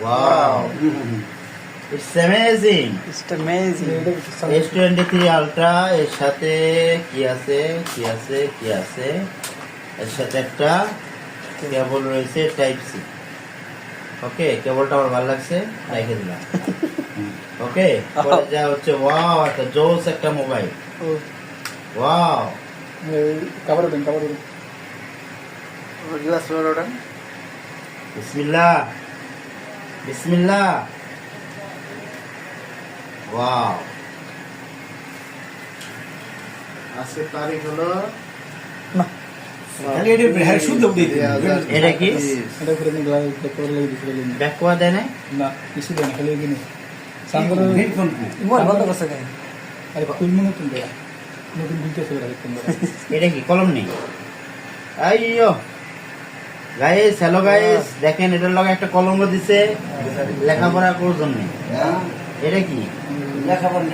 Wow. It's amazing. It's amazing. S23 Ultra এর সাথে কি আছে এর সাথে একটা কেবল রয়েছে টাইপ সি। ওকে, কেবলটা আমার ভালো লাগছে, রেখে দিলাম। ওকে, পরে যা হচ্ছে ওয়াও, একটা জোস একটা মোবাইল। ওয়াও, কভার দেন গ্লাস ওটা বিসমিল্লাহ বিসমিল্লাহ। ওয়াও, আজকের তারিখ হলো এটা কি এটা করে নিয়ে গ্লাস করে লাগিয়ে দিছিলেন ব্যাকওয়ার্ড দেয় না? না কিছু দেন খালি এগিয়ে সামনে হেডফোন মোবাইল বন্ধ করছে কেন? আরে ফুল মনে তুমি দেয়া নতুন ভিডিও চলে রাখতে এটা কি কলম নেই? আইয়ো গাইস, হ্যালো গাইস, দেখেন এটার লগে একটা কলম দিছে লেখাপড়া করার জন্য। এটা কি লেখাপড়া